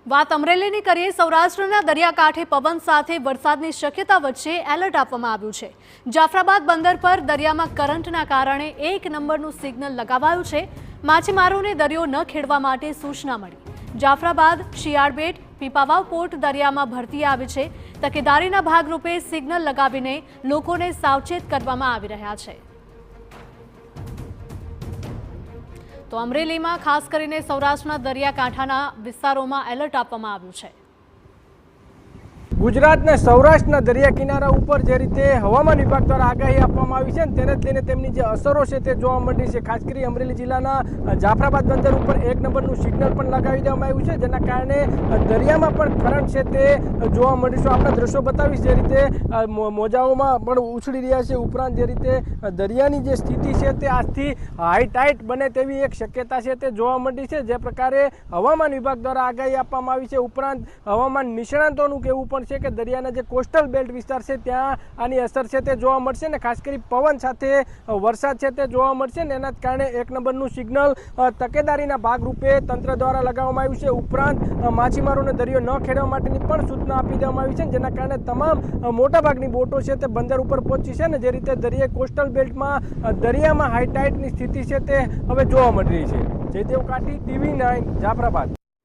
વાત અમરેલીની કરીએ। સૌરાષ્ટ્રના દરિયાકાંઠે પવન સાથે વરસાદની શક્યતા વચ્ચે એલર્ટ આપવામાં આવ્યું છે। જાફરાબાદ બંદર પર દરિયામાં કરંટના કારણે 1 નંબરનું સિગ્નલ લગાવાયું છે। માછીમારોને દરિયો ન ખેડવા માટે સૂચના મળી। જાફરાબાદ, શિયાળબેટ, પીપાવાવ પોર્ટ દરિયામાં ભરતી આવી છે। તકેદારીના ભાગરૂપે સિગ્નલ લગાવીને લોકોને સાવચેત કરવામાં આવી રહ્યા છે। તો અમરેલીમાં ખાસ કરીને સૌરાષ્ટ્રના દરિયાકાંઠાના વિસ્તારોમાં એલર્ટ આપવામાં આવ્યું છે। ગુજરાતના સૌરાષ્ટ્રના દરિયા કિનારા ઉપર જે રીતે હવામાન વિભાગ દ્વારા આગાહી આપવામાં આવી છે તેને લઈને તેમની જે અસરો છે તે જોવા મળી છે। ખાસ કરી અમરેલી જિલ્લાના જાફરાબાદ બંદર ઉપર 1 નંબરનું સિગ્નલ પણ લગાવી દેવામાં આવ્યું છે, જેના કારણે દરિયામાં પણ કરંટ છે તે જોવા મળ્યું છે। આપણા દ્રશ્યો બતાવીશ જે રીતે મોજાઓમાં પણ ઉછળી રહ્યા છે, ઉપરાંત જે રીતે દરિયાની જે સ્થિતિ છે તે આજથી હાઈ ટાઈટ બને તેવી એક શક્યતા છે તે જોવા મળી છે। જે પ્રકારે હવામાન વિભાગ દ્વારા આગાહી આપવામાં આવી છે, ઉપરાંત હવામાન નિષ્ણાંતોનું કહેવું પણ છે કે દરિયાના જે કોસ્ટલ બેલ્ટ વિસ્તાર છે ત્યાં આની અસર છે તે જોવા મળશે ને ખાસ કરી પવન સાથે વરસાદ છે તે જોવા મળશે ને એના કારણે 1 નંબરનું સિગ્નલ તકેદારીના ભાગરૂપે તંત્ર દ્વારા લગાવવામાં આવ્યું છે। ઉપરાંત માછીમારોને દરિયો ન ખેડવા માટેની પણ સૂચના આપી દેવામાં આવી છે, જેના કારણે તમામ મોટાભાગની બોટો છે તે બંદર ઉપર પહોંચી છે ને જે રીતે દરિયાઈ કોસ્ટલ બેલ્ટમાં દરિયામાં હાઈ ટાઈટની સ્થિતિ છે તે હવે જોવા મળી રહી છે। જયદેવ કાઠી, TV9, જાફરાબાદ।